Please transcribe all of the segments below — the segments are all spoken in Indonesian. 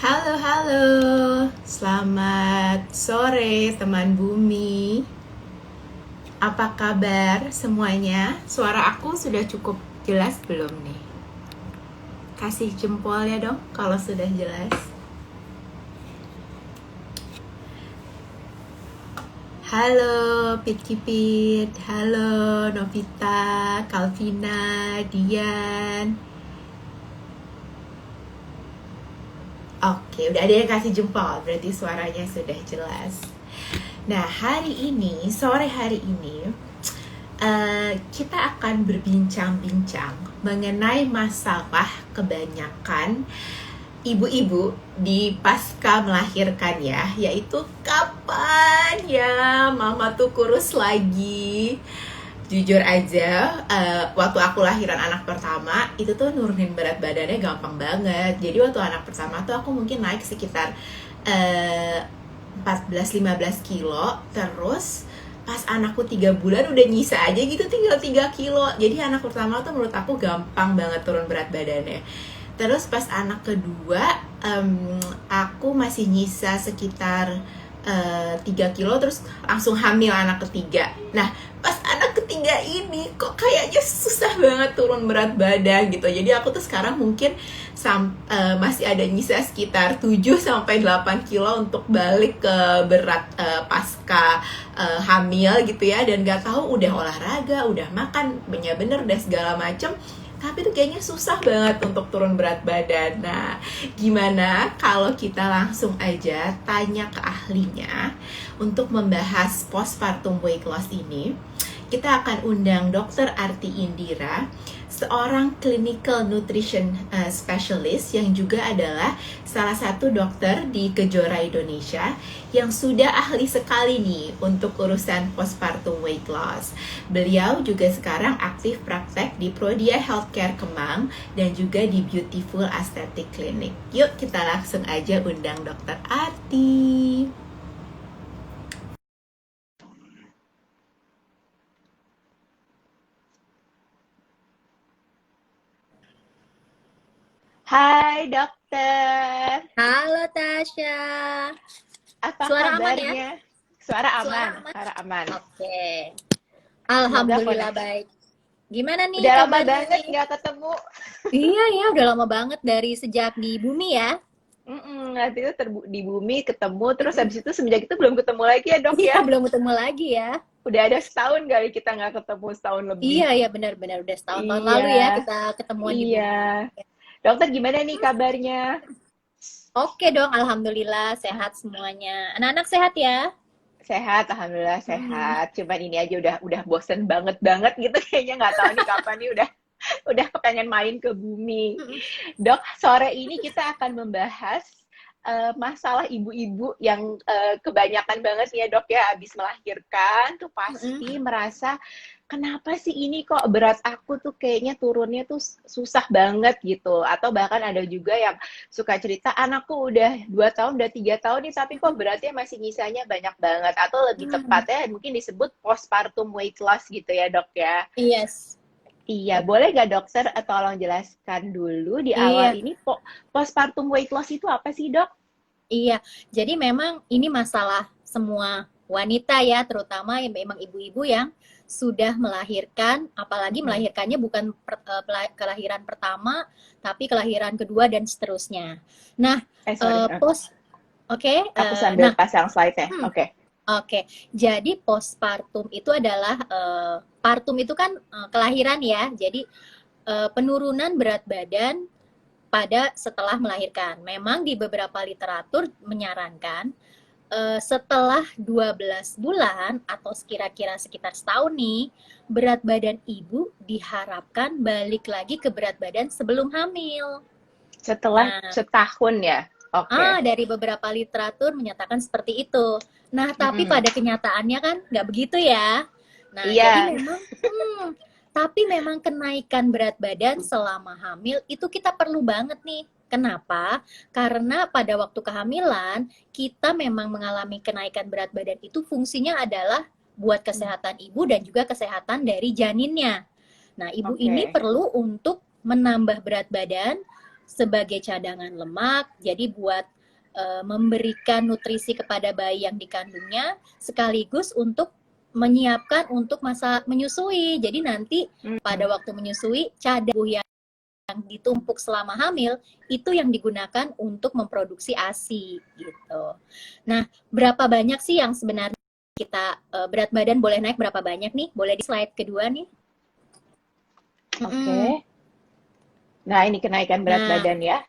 Halo, halo. Selamat sore, teman bumi. Apa kabar semuanya? Suara aku sudah cukup jelas belum nih? Kasih jempol ya dong kalau sudah jelas. Halo, Pit Kipit. Halo, Novita, Kalvina, Dian. Oke, udah ada yang kasih jempol, berarti suaranya sudah jelas. Nah, sore hari ini, kita akan berbincang-bincang mengenai masalah kebanyakan ibu-ibu di pasca melahirkan ya, yaitu kapan ya mama tuh kurus lagi. Jujur aja, waktu aku lahiran anak pertama, itu tuh nurunin berat badannya gampang banget. Jadi waktu anak pertama tuh aku mungkin naik sekitar 14-15 kilo. Terus pas anakku 3 bulan udah nyisa aja gitu, tinggal 3 kilo. Jadi anak pertama tuh menurut aku gampang banget turun berat badannya. Terus pas anak kedua, aku masih nyisa sekitar 3 kilo, terus langsung hamil anak ketiga. Nah, pas anak ketiga ini kok kayaknya susah banget turun berat badan gitu. Jadi aku tuh sekarang mungkin masih ada nyisa sekitar 7-8 kilo untuk balik ke berat pasca hamil gitu ya. Dan gak tahu udah olahraga, udah makan, bener-bener udah segala macem, tapi tuh kayaknya susah banget untuk turun berat badan. Nah, gimana kalau kita langsung aja tanya ke ahlinya untuk membahas postpartum weight loss ini? Kita akan undang Dr. Arti Indira, seorang clinical nutrition specialist yang juga adalah salah satu dokter di Kejora Indonesia yang sudah ahli sekali nih untuk urusan postpartum weight loss. Beliau juga sekarang aktif praktek di Prodia Healthcare Kemang dan juga di Beautiful Aesthetic Clinic. Yuk kita langsung aja undang Dr. Arti. Hai dokter, Halo Tasya, apa suara aman ya? kabarnya? Suara Suara aman, aman. suara aman. Oke, Semoga Alhamdulillah koneksi. baik. Gimana nih Udah lama kabarnya banget nih? nggak ketemu. Iya ya, udah lama banget dari sejak di bumi ya. Nanti itu di bumi ketemu, terus Mm-mm. habis itu semenjak itu belum ketemu lagi ya dok Iya, ya. belum ketemu lagi ya. Udah ada setahun kali kita nggak ketemu, setahun lebih. Iya ya, benar-benar udah setahun-tahun lalu ya Iya, kita ketemuan di iya. bumi. Dokter gimana nih kabarnya? Oke dong, Alhamdulillah sehat semuanya. Anak-anak sehat ya? Sehat, alhamdulillah Mm-mm. sehat. Cuman ini aja udah bosen banget banget gitu kayaknya nggak tahu nih kapan nih udah pengen main ke bumi. Mm-mm. Dok, sore ini kita akan membahas masalah ibu-ibu yang kebanyakan banget ya dok ya abis melahirkan tuh pasti Mm-mm. merasa kenapa sih ini kok berat aku tuh kayaknya turunnya tuh susah banget gitu, atau bahkan ada juga yang suka cerita anakku udah 2 tahun udah 3 tahun nih tapi kok beratnya masih nyisanya banyak banget, atau lebih Mm-mm. tepatnya mungkin disebut postpartum weight loss gitu ya dok ya. Yes. Iya, boleh nggak dokter tolong jelaskan dulu di awal Iya. ini postpartum weight loss itu apa sih dok? Iya, jadi memang ini masalah semua wanita ya, terutama yang memang ibu-ibu yang sudah melahirkan, apalagi Mm-mm. melahirkannya bukan kelahiran pertama, tapi kelahiran kedua dan seterusnya. Nah, Sorry, oke, aku sambil nah, pasang slide-nya. hmm, Oke. oke. Jadi postpartum itu adalah partum itu kan kelahiran ya, jadi penurunan berat badan pada setelah melahirkan. Memang di beberapa literatur menyarankan setelah 12 bulan atau kira-kira sekitar setahun nih, berat badan ibu diharapkan balik lagi ke berat badan sebelum hamil. Setelah Nah, setahun ya. Oke. dari beberapa literatur menyatakan seperti itu. Nah, tapi Mm-mm. pada kenyataannya kan nggak begitu ya. Nah, jadi Iya. memang kenaikan berat badan selama hamil itu kita perlu banget nih. Kenapa? Karena pada waktu kehamilan kita memang mengalami kenaikan berat badan itu fungsinya adalah buat kesehatan ibu dan juga kesehatan dari janinnya. Nah, ibu ini Oke. perlu untuk menambah berat badan sebagai cadangan lemak, jadi buat memberikan nutrisi kepada bayi yang dikandungnya, sekaligus untuk menyiapkan untuk masa menyusui. Jadi nanti pada waktu menyusui, cadang yang ditumpuk selama hamil itu yang digunakan untuk memproduksi ASI gitu. Nah, berapa banyak sih yang sebenarnya kita berat badan boleh naik berapa banyak nih? Boleh di slide kedua nih. Oke. Nah, ini kenaikan berat badan ya.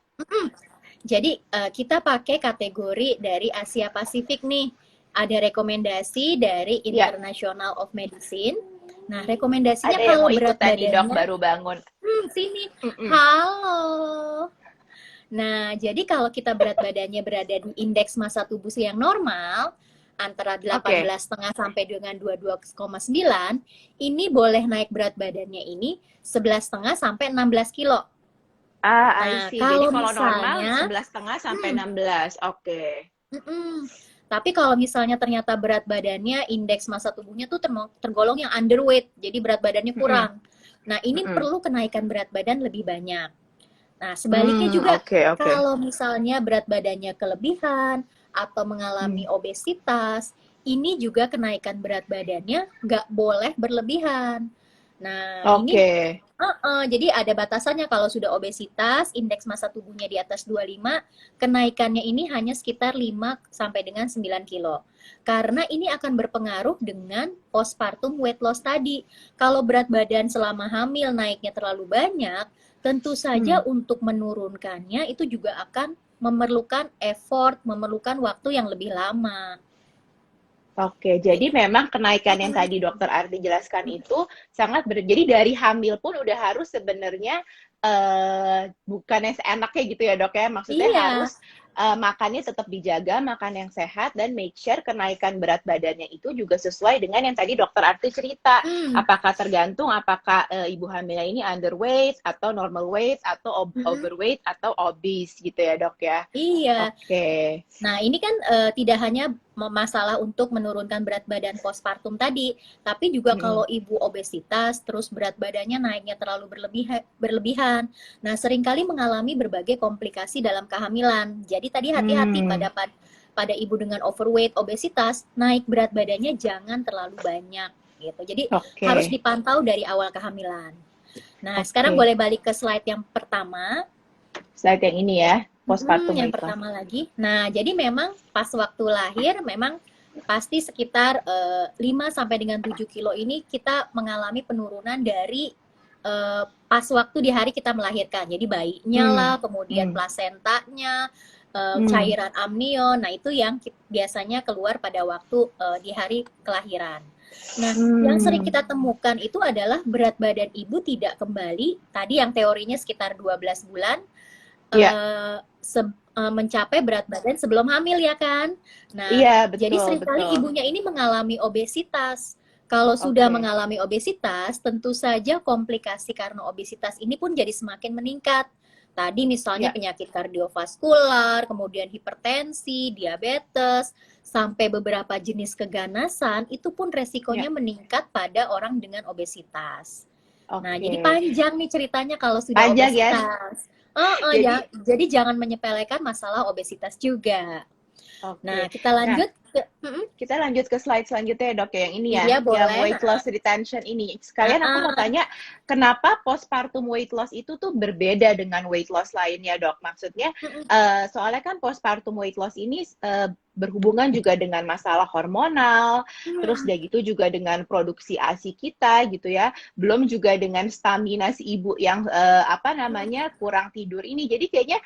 Jadi kita pakai kategori dari Asia Pasifik nih. Ada rekomendasi dari International of Medicine. Nah, rekomendasinya ada kalau yang mau berat ikut tadi, badannya Dok, baru bangun. Sini. Halo. Nah, jadi kalau kita berat badannya berada di indeks massa tubuh yang normal antara 18,5 sampai dengan 22,9, ini boleh naik berat badannya ini 11,5 sampai 16 kilo. Nah, kalau jadi kalau misalnya normal 11,5 sampai 16. Oke. Tapi kalau misalnya ternyata berat badannya, indeks massa tubuhnya tuh tergolong yang underweight, jadi berat badannya kurang. Nah, ini perlu kenaikan berat badan lebih banyak. Nah, sebaliknya juga, kalau misalnya berat badannya kelebihan atau mengalami obesitas, ini juga kenaikan berat badannya nggak boleh berlebihan. Nah, ini jadi ada batasannya. Kalau sudah obesitas, indeks massa tubuhnya di atas 25, kenaikannya ini hanya sekitar 5 sampai dengan 9 kilo. Karena ini akan berpengaruh dengan postpartum weight loss tadi. Kalau berat badan selama hamil naiknya terlalu banyak, tentu saja untuk menurunkannya itu juga akan memerlukan effort, memerlukan waktu yang lebih lama. Oke, jadi memang kenaikan yang tadi Dokter Arti jelaskan itu sangat jadi dari hamil pun udah harus sebenarnya bukannya seenaknya gitu ya, Dok ya. Maksudnya harus makannya tetap dijaga, makan yang sehat, dan make sure kenaikan berat badannya itu juga sesuai dengan yang tadi Dokter Arti cerita. Apakah tergantung apakah ibu hamilnya ini underweight atau normal weight atau overweight atau obese gitu ya, Dok ya. Iya. Oke. Nah, ini kan tidak hanya masalah untuk menurunkan berat badan postpartum tadi, tapi juga kalau ibu obesitas terus berat badannya naiknya terlalu berlebihan. Nah, seringkali mengalami berbagai komplikasi dalam kehamilan. Jadi tadi hati-hati pada ibu dengan overweight, obesitas, naik berat badannya jangan terlalu banyak gitu. Jadi harus dipantau dari awal kehamilan. Nah, sekarang boleh balik ke slide yang pertama. Slide yang ini ya, postpartum yang pertama lagi. Nah, jadi memang pas waktu lahir memang pasti sekitar 5 sampai dengan 7 kilo ini kita mengalami penurunan dari pas waktu di hari kita melahirkan. Jadi bayinya lah, kemudian plasentanya, cairan amnion. Nah, itu yang biasanya keluar pada waktu di hari kelahiran. Nah, yang sering kita temukan itu adalah berat badan ibu tidak kembali. Tadi yang teorinya sekitar 12 bulan. Mencapai berat badan sebelum hamil ya kan. Nah, jadi seringkali ibunya ini mengalami obesitas. Kalau sudah mengalami obesitas, tentu saja komplikasi karena obesitas ini pun jadi semakin meningkat. Tadi misalnya penyakit kardiovaskular, kemudian hipertensi, diabetes, sampai beberapa jenis keganasan, itu pun resikonya meningkat pada orang dengan obesitas. Nah, jadi panjang nih ceritanya kalau sudah obesitas. Jadi jangan menyepelekan masalah obesitas juga. Nah, kita lanjut kita lanjut ke slide selanjutnya ya, Dok, yang ini ya, boleh. Yang weight loss retention ini. Sekalian aku mau tanya, kenapa postpartum weight loss itu tuh berbeda dengan weight loss lainnya, Dok? Maksudnya, soalnya kan postpartum weight loss ini berhubungan juga dengan masalah hormonal, terus udah gitu juga dengan produksi ASI kita gitu ya, belum juga dengan stamina si ibu yang kurang tidur ini. Jadi kayaknya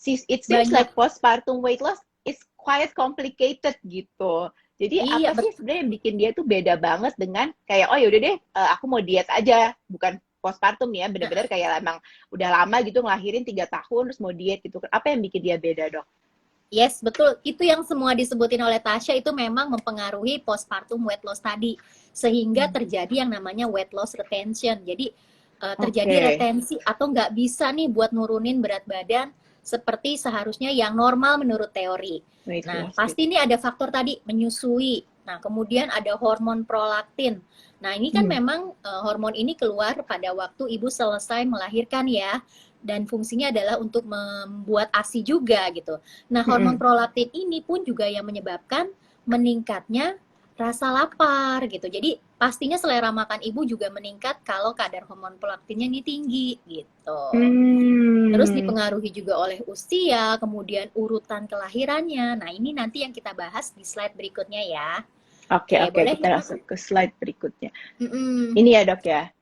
it seems like postpartum weight loss is quite complicated gitu. Jadi apa sih sebenarnya yang bikin dia tuh beda banget dengan kayak yaudah deh aku mau diet aja, bukan postpartum ya, benar-benar kayak emang udah lama gitu ngelahirin 3 tahun terus mau diet gitu. Apa yang bikin dia beda, Dok? Yes, betul. Itu yang semua disebutin oleh Tasya itu memang mempengaruhi postpartum weight loss tadi. Sehingga terjadi yang namanya weight loss retention. Jadi terjadi retensi atau nggak bisa nih buat nurunin berat badan seperti seharusnya yang normal menurut teori. Nah, pasti ini ada faktor tadi, menyusui. Nah, kemudian ada hormon prolaktin. Nah, ini kan memang hormon ini keluar pada waktu ibu selesai melahirkan ya. dan fungsinya adalah untuk membuat ASI juga gitu. Nah, hormon prolaktin ini pun juga yang menyebabkan meningkatnya rasa lapar gitu. Jadi pastinya selera makan ibu juga meningkat kalau kadar hormon prolaktinnya ini tinggi gitu. Terus dipengaruhi juga oleh usia, kemudian urutan kelahirannya. Nah, ini nanti yang kita bahas di slide berikutnya ya. Oke, boleh kita ya? langsung ke slide berikutnya. Ini ya dok ya?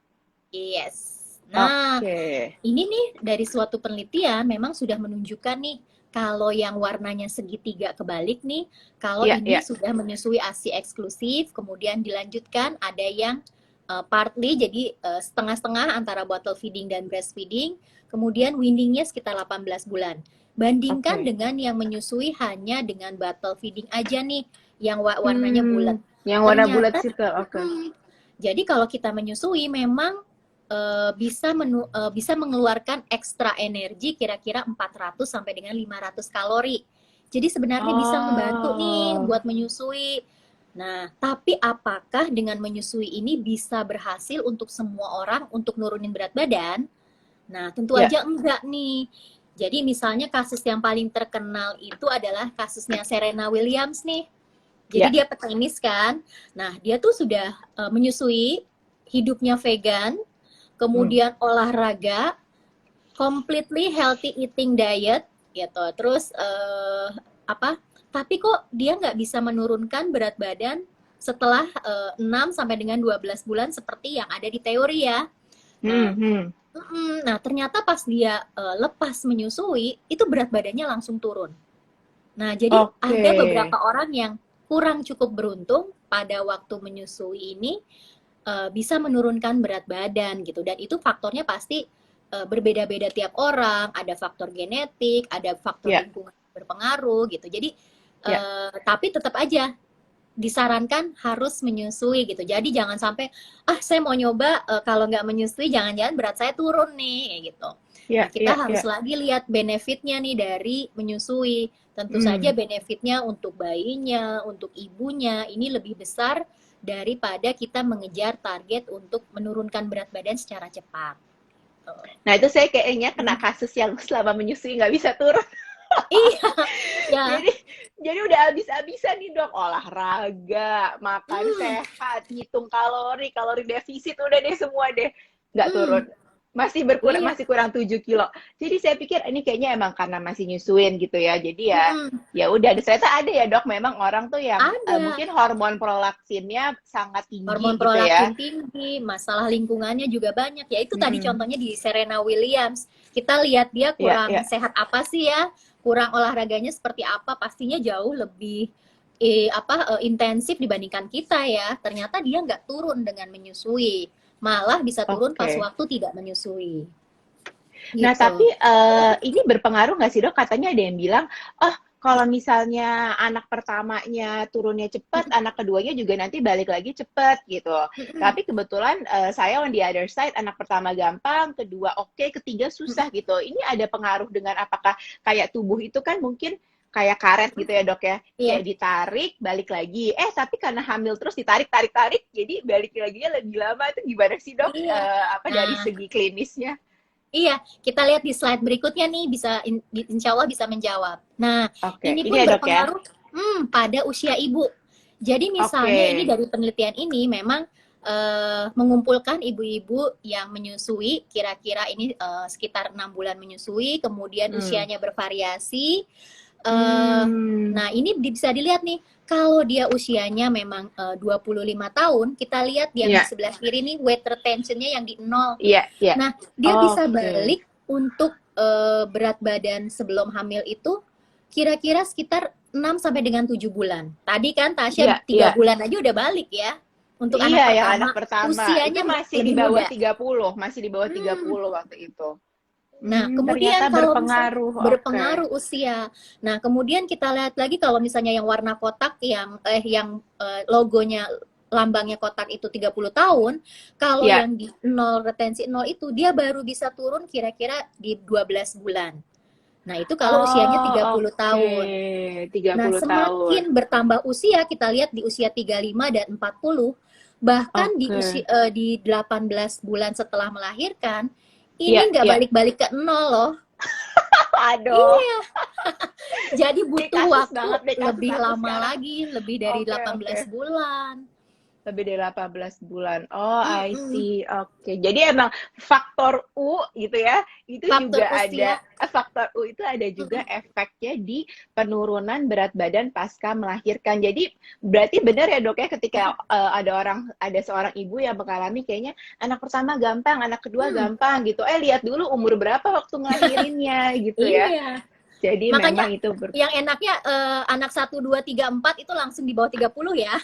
Yes. Nah, Oke. ini nih dari suatu penelitian memang sudah menunjukkan nih kalau yang warnanya segitiga kebalik nih, kalau ini sudah menyusui ASI eksklusif, kemudian dilanjutkan ada yang partly jadi setengah-setengah antara bottle feeding dan breastfeeding, kemudian weaningnya sekitar 18 bulan. Bandingkan dengan yang menyusui hanya dengan bottle feeding aja nih, yang warnanya bulat. Yang warna bulat circle, Jadi kalau kita menyusui memang bisa mengeluarkan ekstra energi kira-kira 400 sampai dengan 500 kalori. Jadi sebenarnya bisa membantu nih buat menyusui. Nah, tapi apakah dengan menyusui ini bisa berhasil untuk semua orang untuk nurunin berat badan? Nah, tentu aja enggak nih. Jadi misalnya kasus yang paling terkenal itu adalah kasusnya Serena Williams nih. Jadi dia petenis kan. Nah, dia tuh sudah menyusui, hidupnya vegan, kemudian olahraga, completely healthy eating diet, gitu. Terus tapi kok dia nggak bisa menurunkan berat badan setelah 6 sampai dengan 12 bulan seperti yang ada di teori ya. Nah, ternyata pas dia lepas menyusui, itu berat badannya langsung turun. Nah, jadi ada beberapa orang yang kurang cukup beruntung pada waktu menyusui ini bisa menurunkan berat badan gitu, dan itu faktornya pasti berbeda-beda tiap orang, ada faktor genetik, ada faktor lingkungan berpengaruh gitu. Jadi tapi tetap aja disarankan harus menyusui gitu. Jadi jangan sampai saya mau nyoba kalau nggak menyusui jangan-jangan berat saya turun nih gitu. Nah, kita harus lagi lihat benefitnya nih dari menyusui. Tentu saja benefitnya untuk bayinya, untuk ibunya ini lebih besar daripada kita mengejar target untuk menurunkan berat badan secara cepat. Nah, itu saya kayaknya kena kasus yang selama menyusui nggak bisa turun. Iya. Jadi udah habis-habisan nih dok, olahraga, makan sehat, hitung kalori defisit, udah deh semua deh nggak turun. Masih berkurang, masih kurang 7 kilo. Jadi saya pikir ini kayaknya emang karena masih nyusuin gitu ya. Jadi ya udah. Ternyata ada ya dok, memang orang tuh yang mungkin hormon prolaktinnya sangat tinggi hormon gitu ya. prolaktin tinggi, masalah lingkungannya juga banyak. Ya itu tadi contohnya di Serena Williams. Kita lihat dia kurang sehat apa sih ya? Kurang olahraganya seperti apa? Pastinya jauh lebih intensif dibandingkan kita ya. Ternyata dia nggak turun dengan menyusui. Malah bisa turun pas waktu tidak menyusui. Gitu. Nah, tapi ini berpengaruh nggak sih dok? Katanya ada yang bilang, kalau misalnya anak pertamanya turunnya cepat, anak keduanya juga nanti balik lagi cepat gitu. Tapi kebetulan saya on the other side, anak pertama gampang, kedua ketiga susah gitu. Ini ada pengaruh dengan apakah kayak tubuh itu kan mungkin kayak karet gitu ya dok ya, kayak ditarik balik lagi, tapi karena hamil terus ditarik, jadi balik laginya lebih lama. Itu gimana sih dok? Dari segi klinisnya? Iya, kita lihat di slide berikutnya nih, insya Allah bisa menjawab. Nah, ini pun berpengaruh pada usia ibu. Jadi misalnya ini dari penelitian ini memang mengumpulkan ibu-ibu yang menyusui, kira-kira ini sekitar 6 bulan menyusui, kemudian usianya bervariasi. Nah, ini bisa dilihat nih, kalau dia usianya memang 25 tahun, kita lihat di sebelah kiri nih weight retention-nya yang di 0. Nah, dia bisa balik untuk berat badan sebelum hamil itu kira-kira sekitar 6 sampai dengan 7 bulan. Tadi kan Tasya 3 bulan aja udah balik ya. Untuk anak pertama. Usianya itu masih di bawah 30, masih di bawah 30 waktu itu. Nah, kemudian kalau berpengaruh usia. Nah, kemudian kita lihat lagi kalau misalnya yang warna kotak yang logonya lambangnya kotak itu 30 tahun, kalau yang di 0 retensi 0 itu dia baru bisa turun kira-kira di 12 bulan. Nah, itu kalau usianya 30 tahun. 30 semakin bertambah usia, kita lihat di usia 35 dan 40, bahkan di 18 bulan setelah melahirkan ini Iya, nggak iya. balik-balik ke nol loh. Aduh, Iya, jadi ini butuh kasus waktu banget nih kasus lebih aku lama sekarang. lagi, lebih dari Oke, oke. 18 bulan. Lebih dari 18 bulan. Oh, I Mm-mm. see. Oke. Jadi emang faktor U gitu ya, itu Faktor juga usia. ada, faktor U itu ada juga Mm-mm. efeknya di penurunan berat badan pasca melahirkan. Jadi berarti benar ya dok ya, ketika ada seorang ibu yang mengalami kayaknya anak pertama gampang, anak kedua Hmm, gampang gitu. Lihat dulu umur berapa waktu ngelahirinnya gitu ya. iya. Jadi Makanya memang itu yang enaknya anak 1, 2, 3, 4 itu langsung di bawah 30 ya.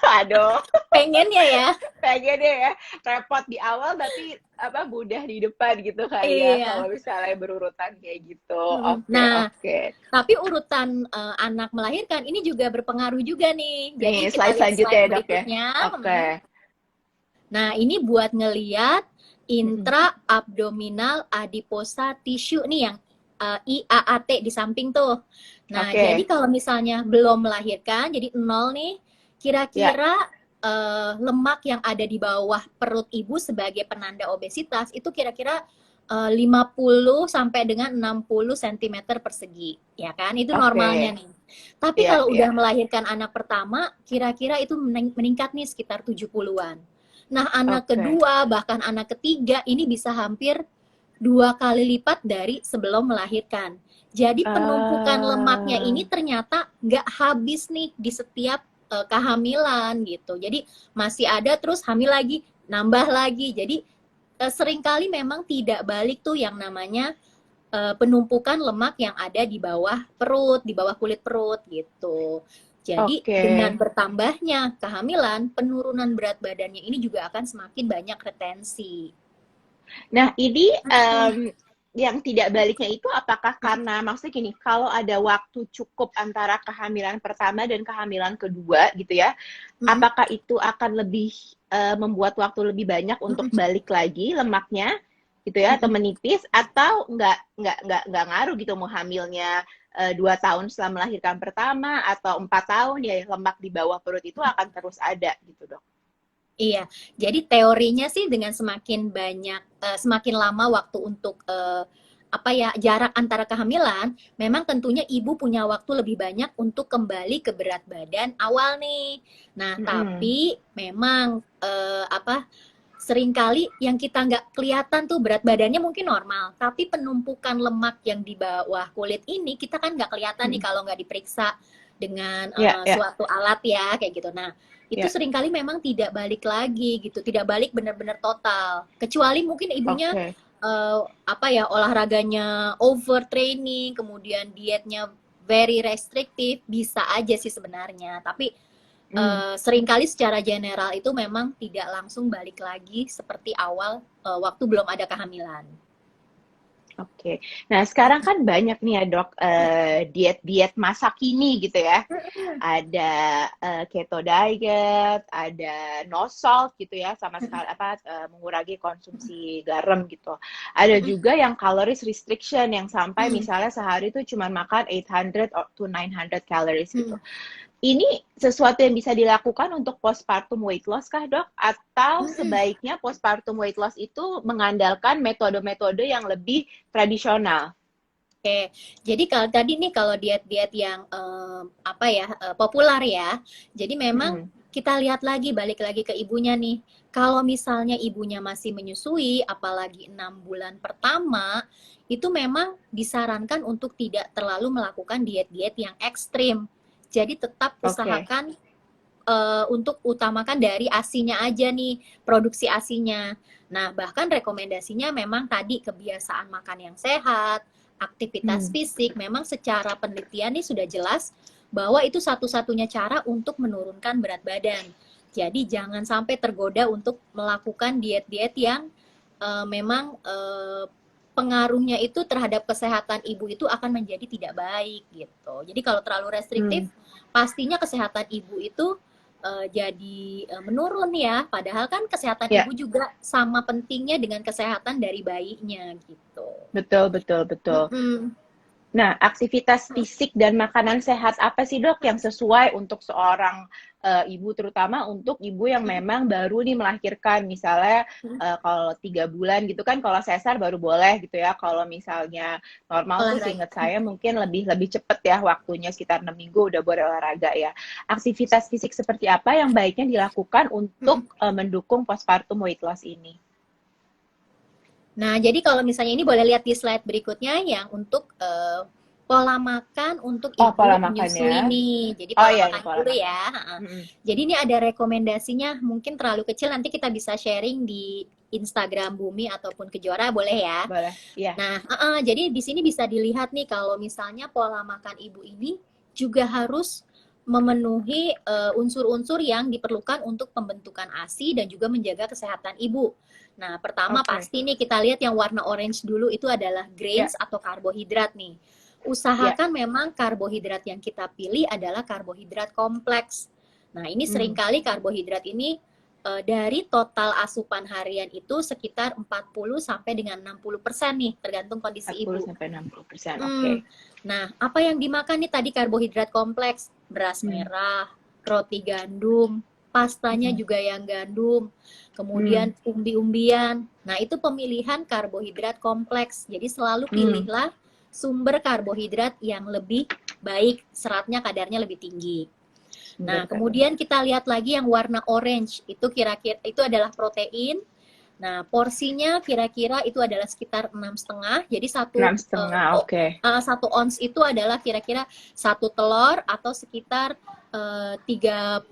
aduh. Pengennya ya. Pengen deh ya, repot di awal tapi apa mudah di depan gitu kali ya Iya. kalau misalnya berurutan kayak gitu. Mm-mm. Oke, Nah, oke. tapi urutan anak melahirkan ini juga berpengaruh juga nih. Jadi Nih, kita slide lihat selanjutnya slide ya, Dok ya. berikutnya. Oke. Nah, ini buat ngeliat Mm-mm. intra-abdominal adiposa tissue nih yang IAAT di samping tuh. Nah, jadi Oke. kalau misalnya belum melahirkan, jadi 0 nih, Ya, kira-kira lemak yang ada di bawah perut ibu sebagai penanda obesitas itu kira-kira 50 sampai dengan 60 cm persegi, ya kan? Itu normalnya oke. nih. Tapi Ya, kalau ya. udah melahirkan anak pertama, kira-kira itu meningkat nih sekitar 70-an. Nah, anak Oke. kedua, bahkan anak ketiga, ini bisa hampir 2 kali lipat dari sebelum melahirkan. Jadi penumpukan lemaknya Ah, ini ternyata nggak habis nih di setiap kehamilan gitu. Jadi masih ada terus hamil lagi, nambah lagi. Jadi seringkali memang tidak balik tuh yang namanya penumpukan lemak yang ada di bawah perut, di bawah kulit perut gitu. Jadi oke. dengan bertambahnya kehamilan, penurunan berat badannya ini juga akan semakin banyak retensi. Nah, ini Mm-mm. yang tidak baliknya itu apakah karena maksudnya gini, kalau ada waktu cukup antara kehamilan pertama dan kehamilan kedua gitu ya, Mm-mm. apakah itu akan lebih membuat waktu lebih banyak untuk Mm-mm. balik lagi lemaknya gitu ya atau Mm-mm. menipis atau nggak ngaruh gitu mau hamilnya 2 tahun setelah melahirkan pertama atau 4 tahun ya lemak di bawah perut itu akan terus ada gitu dok. Iya, jadi teorinya sih dengan semakin banyak, semakin lama waktu untuk apa ya jarak antara kehamilan, memang tentunya ibu punya waktu lebih banyak untuk kembali ke berat badan awal nih. Nah, Mm-mm. tapi memang apa seringkali yang kita nggak kelihatan tuh berat badannya mungkin normal, tapi penumpukan lemak yang di bawah kulit ini kita kan nggak kelihatan nih Mm-mm. kalau nggak diperiksa dengan Ya, ya, suatu alat ya kayak gitu. Nah, itu ya. seringkali memang tidak balik lagi gitu, tidak balik benar-benar total. Kecuali mungkin ibunya Oke. apa ya olahraganya overtraining, kemudian dietnya very restrictive, bisa aja sih sebenarnya. Tapi Mm. seringkali secara general itu memang tidak langsung balik lagi seperti awal waktu belum ada kehamilan. Oke. Nah, sekarang kan banyak nih ya, Dok, diet-diet masa kini gitu ya. Ada keto diet, ada no salt gitu ya, sama sekali apa mengurangi konsumsi garam gitu. Ada juga yang calories restriction yang sampai misalnya sehari itu cuma makan 800 to 900 calories gitu. Ini sesuatu yang bisa dilakukan untuk postpartum weight loss kah, Dok? Atau sebaiknya postpartum weight loss itu mengandalkan metode-metode yang lebih tradisional? Oke, jadi kalau tadi nih kalau diet-diet yang apa ya populer ya, jadi memang Mm-mm. kita lihat lagi balik lagi ke ibunya nih. Kalau misalnya ibunya masih menyusui, apalagi 6 bulan pertama, itu memang disarankan untuk tidak terlalu melakukan diet-diet yang ekstrim. Jadi tetap Oke. usahakan untuk utamakan dari asinya aja nih, produksi asinya. Nah, bahkan rekomendasinya memang tadi kebiasaan makan yang sehat, aktivitas Hmm. fisik, memang secara penelitian nih sudah jelas bahwa itu satu-satunya cara untuk menurunkan berat badan. Jadi jangan sampai tergoda untuk melakukan diet-diet yang memang pengaruhnya itu terhadap kesehatan ibu itu akan menjadi tidak baik gitu. Jadi kalau terlalu restriktif, Hmm. pastinya kesehatan ibu itu jadi menurun ya. Padahal kan kesehatan Ya, ibu juga sama pentingnya dengan kesehatan dari bayinya gitu. betul, betul, betul. Mm-mm. Nah, aktivitas fisik dan makanan sehat apa sih dok yang sesuai untuk seorang ibu, terutama untuk ibu yang memang baru nih melahirkan, misalnya kalau 3 bulan gitu kan, kalau sesar baru boleh gitu ya. Kalau misalnya normal tuh Olahraga. seingat saya mungkin lebih cepet ya waktunya, sekitar 6 minggu udah boleh olahraga ya. Aktivitas fisik seperti apa yang baiknya dilakukan untuk mendukung postpartum weight loss ini? Nah, jadi kalau misalnya ini boleh lihat di slide berikutnya yang untuk pola makan untuk Oh, pola ibu menyusui makannya. nih. Jadi Oh pola iya, ini makan pola dulu makan. ya. Jadi ini ada rekomendasinya, mungkin terlalu kecil, nanti kita bisa sharing di Instagram Bumi ataupun Kejora, boleh ya. Boleh, iya. Nah, jadi di sini bisa dilihat nih kalau misalnya pola makan ibu ini juga harus memenuhi unsur-unsur yang diperlukan untuk pembentukan ASI dan juga menjaga kesehatan ibu. Nah, pertama Oke. pasti nih kita lihat yang warna orange dulu itu adalah Ya, grains atau karbohidrat nih. ya. Usahakan memang karbohidrat yang kita pilih adalah karbohidrat kompleks. Nah, ini seringkali karbohidrat ini dari total asupan harian itu sekitar 40 sampai dengan 60% nih, tergantung kondisi 40 ibu. sampai 60%. Oke. Nah, apa yang dimakan nih tadi karbohidrat kompleks? Beras merah, roti gandum, pastanya juga yang gandum, kemudian umbi-umbian. Nah, itu pemilihan karbohidrat kompleks. Jadi selalu pilihlah sumber karbohidrat yang lebih baik, seratnya kadarnya lebih tinggi. Nah, kemudian kita lihat lagi yang warna orange, itu kira-kira itu adalah protein. Nah, porsinya kira-kira itu adalah sekitar 6,5. Jadi 6,5, oke. 1 ons itu adalah kira-kira 1 telur atau sekitar 35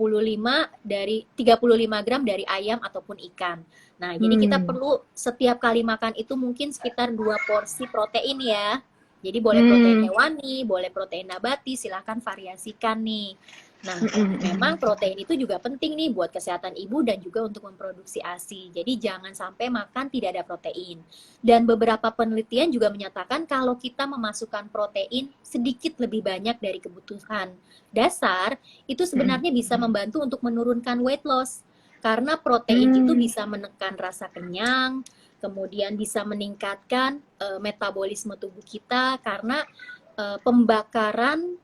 gram dari ayam ataupun ikan. Nah, jadi kita perlu setiap kali makan itu mungkin sekitar 2 porsi protein ya. Jadi boleh protein hewani, boleh protein nabati, silahkan variasikan nih. Nah, memang protein itu juga penting nih buat kesehatan ibu dan juga untuk memproduksi ASI. Jadi jangan sampai makan tidak ada protein. Dan beberapa penelitian juga menyatakan kalau kita memasukkan protein sedikit lebih banyak dari kebutuhan dasar, itu sebenarnya bisa membantu untuk menurunkan weight loss. Karena protein itu bisa menekan rasa kenyang, kemudian bisa meningkatkan metabolisme tubuh kita karena pembakaran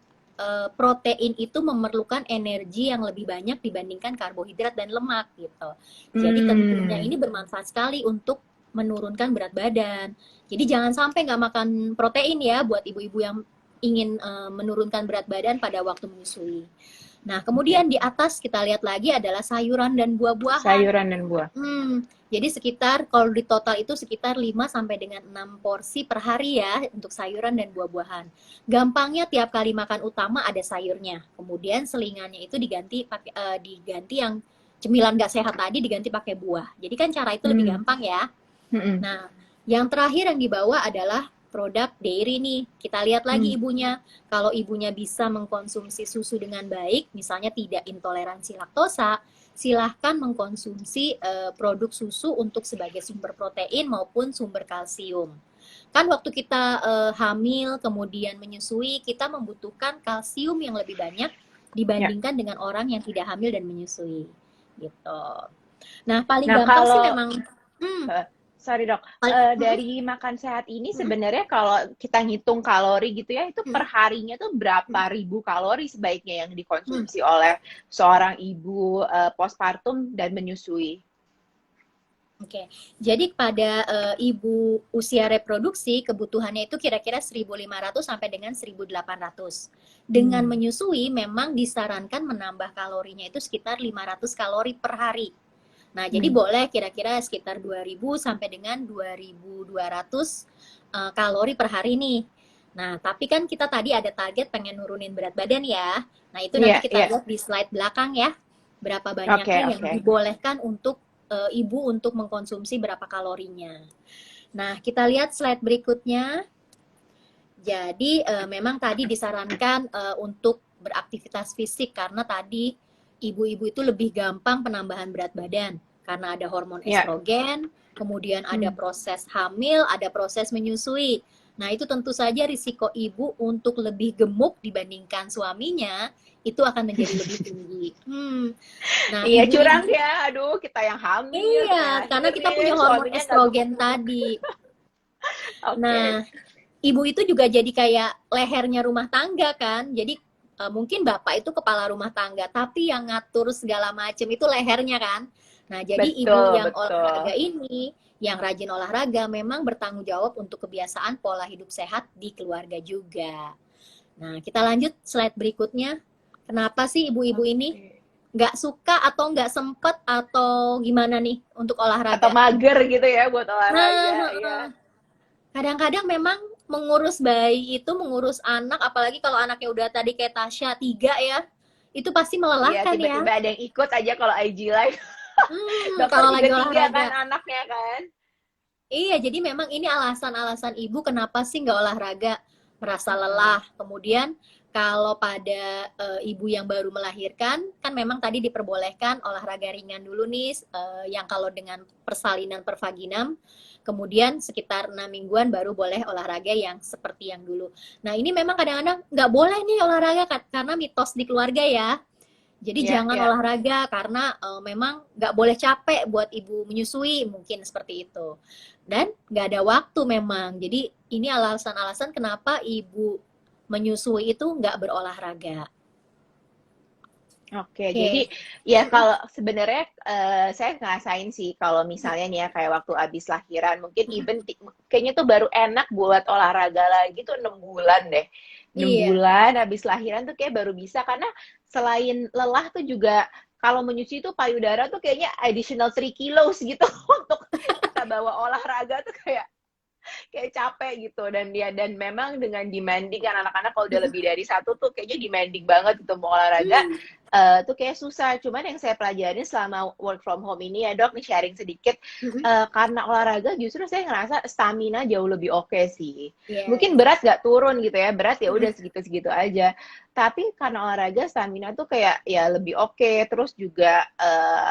protein itu memerlukan energi yang lebih banyak dibandingkan karbohidrat dan lemak gitu. Jadi tentunya ini bermanfaat sekali untuk menurunkan berat badan. Jadi jangan sampai nggak makan protein ya buat ibu-ibu yang ingin menurunkan berat badan pada waktu menyusui. Nah, kemudian di atas kita lihat lagi adalah sayuran dan buah-buahan. Sayuran dan buah. Jadi sekitar kalau di total itu sekitar 5 sampai dengan 6 porsi per hari ya untuk sayuran dan buah-buahan. Gampangnya tiap kali makan utama ada sayurnya. Kemudian selingannya itu diganti yang cemilan gak sehat tadi diganti pakai buah. Jadi kan cara itu lebih gampang ya. Nah, yang terakhir yang dibawa adalah produk dairy nih. Kita lihat lagi ibunya. Kalau ibunya bisa mengkonsumsi susu dengan baik, misalnya tidak intoleransi laktosa, silahkan mengkonsumsi produk susu untuk sebagai sumber protein maupun sumber kalsium. Kan waktu kita hamil kemudian menyusui, kita membutuhkan kalsium yang lebih banyak dibandingkan dengan orang yang tidak hamil dan menyusui. Gitu. Nah, paling gampang sih memang sorry dok, dari makan sehat ini sebenarnya kalau kita ngitung kalori gitu ya, itu per harinya tuh berapa ribu kalori sebaiknya yang dikonsumsi oleh seorang ibu postpartum dan menyusui? Oke, jadi pada ibu usia reproduksi kebutuhannya itu kira-kira 1.500 sampai dengan 1.800. Dengan menyusui memang disarankan menambah kalorinya itu sekitar 500 kalori per hari. Nah, jadi boleh kira-kira sekitar 2.000 sampai dengan 2.200 kalori per hari nih. Nah, tapi kan kita tadi ada target pengen nurunin berat badan ya. Nah, itu nanti kita lihat di slide belakang ya. Berapa banyaknya yang dibolehkan untuk ibu untuk mengkonsumsi berapa kalorinya. Nah, kita lihat slide berikutnya. Jadi, memang tadi disarankan untuk beraktivitas fisik karena tadi ibu-ibu itu lebih gampang penambahan berat badan karena ada hormon estrogen, kemudian ada proses hamil, ada proses menyusui. Nah, itu tentu saja risiko ibu untuk lebih gemuk dibandingkan suaminya itu akan menjadi lebih tinggi. Nah, iya curang ya, aduh kita yang hamil. Iya, karena kita punya hormon estrogen tadi. Nah, ibu itu juga jadi kayak lehernya rumah tangga kan. Jadi mungkin bapak itu kepala rumah tangga, tapi yang ngatur segala macam itu lehernya kan. Nah, jadi ibu Betul, yang betul. olahraga ini, yang rajin olahraga memang bertanggung jawab untuk kebiasaan pola hidup sehat di keluarga juga. Nah, kita lanjut slide berikutnya. Kenapa sih ibu-ibu ini Oke. nggak suka atau nggak sempet atau gimana nih untuk Atau olahraga? mager gitu ya buat olahraga, ya. Nah, kadang-kadang memang mengurus bayi itu, mengurus anak, apalagi kalau anaknya udah tadi kayak Tasya 3 ya, itu pasti Iya, melelahkan ya. tiba-tiba ada yang ikut aja kalau IG live. Dokter Kalau juga lagi 3 kan olahraga. anaknya kan. Iya, jadi memang ini alasan-alasan ibu kenapa sih nggak olahraga, merasa Mm-mm. lelah. Kemudian kalau pada ibu yang baru melahirkan, kan memang tadi diperbolehkan olahraga ringan dulu nih, yang kalau dengan persalinan per vaginam, kemudian sekitar 6 mingguan baru boleh olahraga yang seperti yang dulu. Nah ini memang kadang-kadang nggak boleh nih olahraga karena mitos di keluarga ya. Jadi Iya, jangan iya. olahraga karena memang nggak boleh capek buat ibu menyusui, mungkin seperti itu. Dan nggak ada waktu memang. Jadi ini alasan-alasan kenapa ibu menyusui itu nggak berolahraga. Oke, Oke. jadi ya kalau sebenarnya saya ngerasain sih kalau misalnya nih ya kayak waktu abis lahiran mungkin kayaknya tuh baru enak buat olahraga lagi tuh 6 bulan deh. enam Iya. bulan abis lahiran tuh kayak baru bisa karena selain lelah tuh juga kalau menyusui tuh payudara tuh kayaknya additional 3 kilos gitu untuk kita bawa olahraga tuh kayak capek gitu dan memang dengan demanding kan anak-anak kalau udah lebih dari satu tuh kayaknya demanding banget gitu mau olahraga tuh kayak susah. Cuman yang saya pelajarin selama work from home ini ya dok nih sharing sedikit karena olahraga justru saya ngerasa stamina jauh lebih oke sih. Mungkin Yes. berat gak turun gitu ya, berat ya udah segitu-segitu aja. Tapi karena olahraga stamina tuh kayak ya lebih oke, terus juga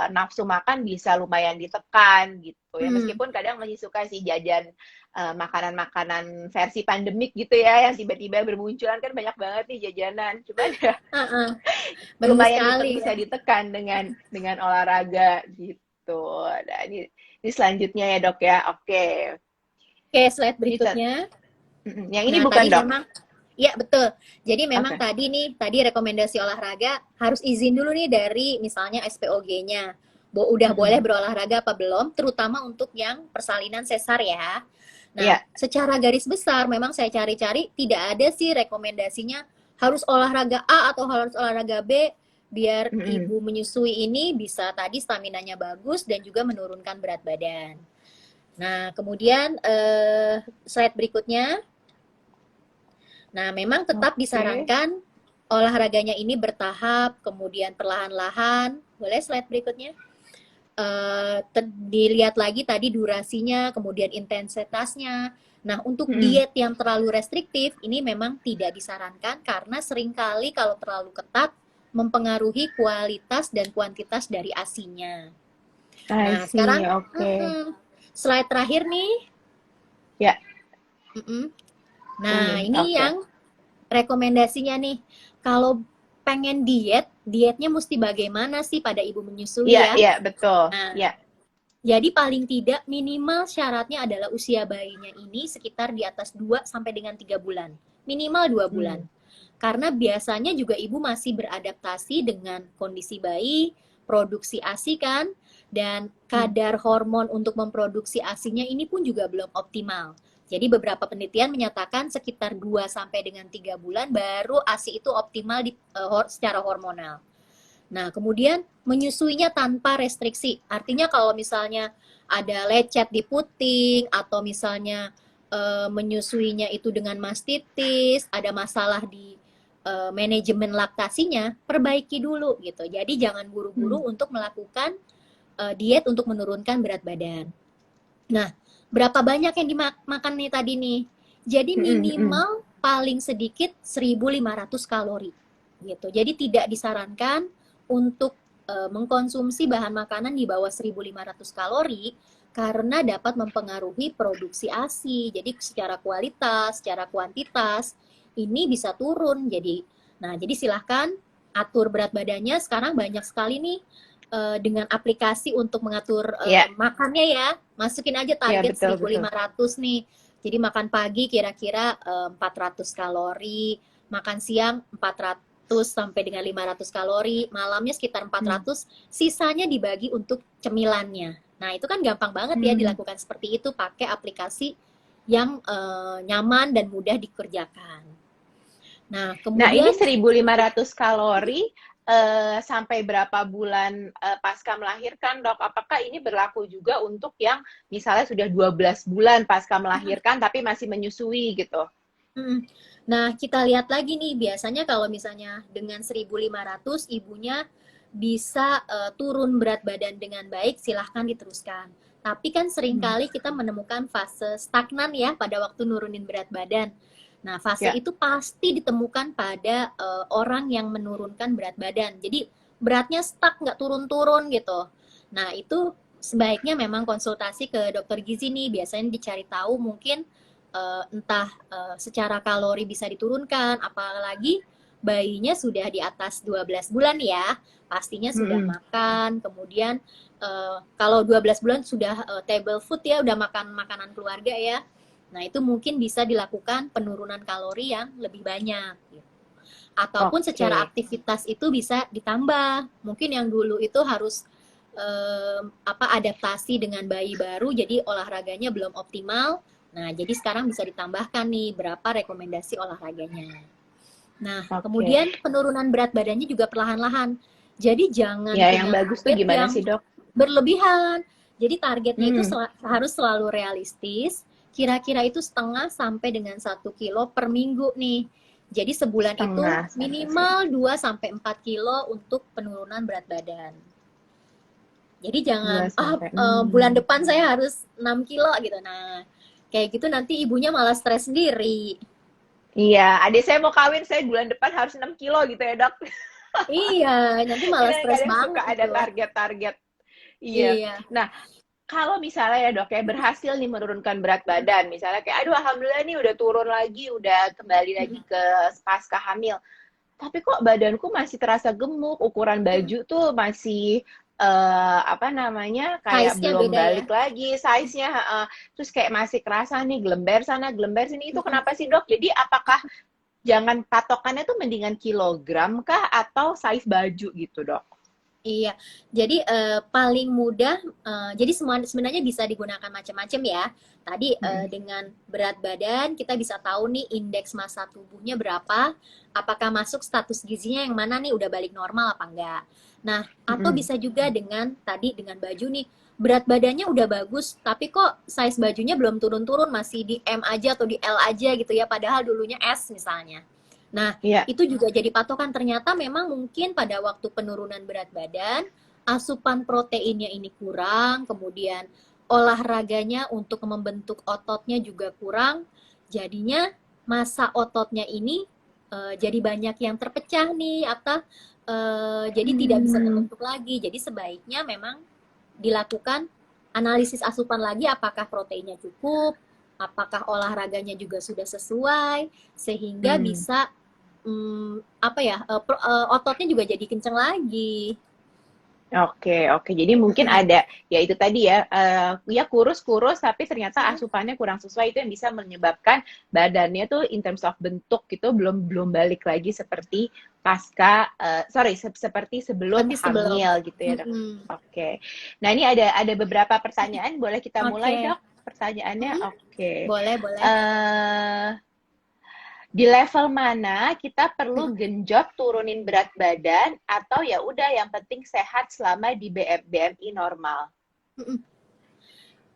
nafsu makan bisa lumayan ditekan gitu ya. Meskipun kadang masih suka sih jajan makanan-makanan versi pandemik gitu ya yang tiba-tiba bermunculan kan banyak banget nih jajanan. Cuman ya Benar lumayan sekali bisa ya. ditekan dengan olahraga gitu. Nah, ini selanjutnya ya dok ya. Oke, Oke, slide ini berikutnya. yang ini Nah, bukan tadi dok. memang, ya betul. Jadi memang Oke. tadi nih, tadi rekomendasi olahraga harus izin dulu nih dari misalnya SPOG-nya. Udah boleh Mm-mm. berolahraga apa belum, terutama untuk yang persalinan sesar ya. Nah, Iya. secara garis besar memang saya cari-cari tidak ada sih rekomendasinya harus olahraga A atau harus olahraga B biar Mm-mm. ibu menyusui ini bisa tadi staminanya bagus dan juga menurunkan berat badan. Nah, kemudian slide berikutnya. Nah, memang tetap Oke. disarankan olahraganya ini bertahap, kemudian perlahan-lahan. Boleh slide berikutnya? Dilihat lagi tadi durasinya, kemudian intensitasnya. Nah, untuk Mm-mm. diet yang terlalu restriktif, ini memang tidak disarankan karena seringkali kalau terlalu ketat mempengaruhi kualitas dan kuantitas dari ASI-nya. I Nah, see. sekarang Oke. slide terakhir nih. Ya, Nah, ini. ini Oke. yang rekomendasinya nih, kalau pengen dietnya mesti bagaimana sih pada ibu Iya, menyusui ya? iya, betul. Nah, Ya. jadi paling tidak minimal syaratnya adalah usia bayinya ini sekitar di atas 2 sampai dengan 3 bulan. Minimal 2 bulan. Hmm. Karena biasanya juga ibu masih beradaptasi dengan kondisi bayi, produksi ASI kan, dan Hmm. kadar hormon untuk memproduksi ASINya ini pun juga belum optimal. Jadi beberapa penelitian menyatakan sekitar 2 sampai dengan 3 bulan baru ASI itu optimal secara hormonal. Nah, kemudian menyusuinya tanpa restriksi. Artinya kalau misalnya ada lecet di puting atau misalnya menyusuinya itu dengan mastitis, ada masalah di manajemen laktasinya, perbaiki dulu gitu. Jadi jangan Hmm. buru-buru untuk melakukan diet untuk menurunkan berat badan. Nah, berapa banyak yang dimakan nih tadi nih? Jadi Mm-mm. Mm-mm. minimal paling sedikit 1.500 kalori gitu. Jadi tidak disarankan untuk mengkonsumsi bahan makanan di bawah 1.500 kalori karena dapat mempengaruhi produksi ASI. Jadi secara kualitas, secara kuantitas ini bisa turun. Jadi silahkan atur berat badannya. Sekarang banyak sekali nih dengan aplikasi untuk mengatur Ya, makannya ya. Masukin aja ya target betul betul. 1.500 nih. Jadi makan pagi kira-kira 400 kalori, makan siang 400 sampai dengan 500 kalori, malamnya sekitar 400, sisanya dibagi untuk cemilannya. Nah, itu kan gampang banget ya dilakukan seperti itu pakai aplikasi yang nyaman dan mudah dikerjakan. Nah, Nah, ini kemudian 1.500 kalori sampai berapa bulan pasca melahirkan, Dok? Apakah ini berlaku juga untuk yang misalnya sudah 12 bulan pasca melahirkan tapi masih menyusui gitu? Nah, kita lihat lagi nih, biasanya kalau misalnya dengan 1.500 ibunya bisa turun berat badan dengan baik, silahkan diteruskan. Tapi kan seringkali kita menemukan fase stagnan ya pada waktu nurunin berat badan. Nah, fase Ya. itu pasti ditemukan pada orang yang menurunkan berat badan. Jadi beratnya stuck, nggak turun-turun gitu. Nah, itu sebaiknya memang konsultasi ke dokter gizi nih. Biasanya dicari tahu mungkin entah secara kalori bisa diturunkan, apalagi bayinya sudah di atas 12 bulan ya, pastinya sudah makan, kemudian kalau 12 bulan sudah table food ya, udah makan makanan keluarga ya. Nah, itu mungkin bisa dilakukan penurunan kalori yang lebih banyak. Ataupun secara aktivitas itu bisa ditambah. Mungkin yang dulu itu harus adaptasi dengan bayi baru, jadi olahraganya belum optimal. Nah, jadi sekarang bisa ditambahkan nih berapa rekomendasi olahraganya. Nah, kemudian penurunan berat badannya juga perlahan-lahan. Jadi jangan Ya, punya yang bagus tuh target gimana yang sih, Dok? berlebihan. Jadi targetnya itu harus selalu realistis. Kira-kira itu setengah sampai dengan 1 kilo per minggu nih. Jadi sebulan itu minimal 2 sampai 4 kilo untuk penurunan berat badan. Jadi jangan bulan depan saya harus 6 kilo gitu. Nah, kayak gitu nanti ibunya malah stres sendiri. Iya, adik saya mau kawin, saya bulan depan harus 6 kilo gitu ya, Dok. Iya, nanti malah stres banget. Suka ada target-target. Iya. Nah, kalau misalnya ya, Dok, ya berhasil nih menurunkan berat badan, misalnya kayak aduh alhamdulillah nih udah turun lagi, udah kembali lagi ke pasca hamil. Tapi kok badanku masih terasa gemuk, ukuran baju tuh masih kayak size-nya belum beda balik ya? lagi size-nya, terus kayak masih kerasa nih gelember sana, gelember sini. Itu kenapa sih, Dok? Jadi apakah jangan patokannya tuh mendingan kilogram kah atau size baju gitu, Dok? Iya, jadi paling mudah, jadi sebenarnya bisa digunakan macam-macam ya. Tadi dengan berat badan kita bisa tahu nih indeks massa tubuhnya berapa, apakah masuk status gizinya yang mana nih, udah balik normal apa enggak. Nah, atau bisa juga dengan baju nih, berat badannya udah bagus, tapi kok size bajunya belum turun-turun, masih di M aja atau di L aja gitu ya, padahal dulunya S misalnya. Nah, itu juga jadi patokan. Ternyata memang mungkin pada waktu penurunan berat badan, asupan proteinnya ini kurang, kemudian olahraganya untuk membentuk ototnya juga kurang, jadinya massa ototnya ini jadi banyak yang terpecah nih, atau jadi tidak bisa terbentuk lagi. Jadi sebaiknya memang dilakukan analisis asupan lagi, apakah proteinnya cukup, apakah olahraganya juga sudah sesuai, sehingga bisa ototnya juga jadi kenceng lagi. Oke. Jadi mungkin ada, ya itu tadi ya, ya kurus-kurus tapi ternyata asupannya kurang sesuai, itu yang bisa menyebabkan badannya tuh in terms of bentuk gitu belum balik lagi seperti seperti sebelum hamil gitu ya, Dok. Oke. Nah, ini ada beberapa pertanyaan, boleh kita mulai, Dok, pertanyaannya? Oke. Boleh. Di level mana kita perlu genjot turunin berat badan, atau ya udah yang penting sehat selama di BMI normal?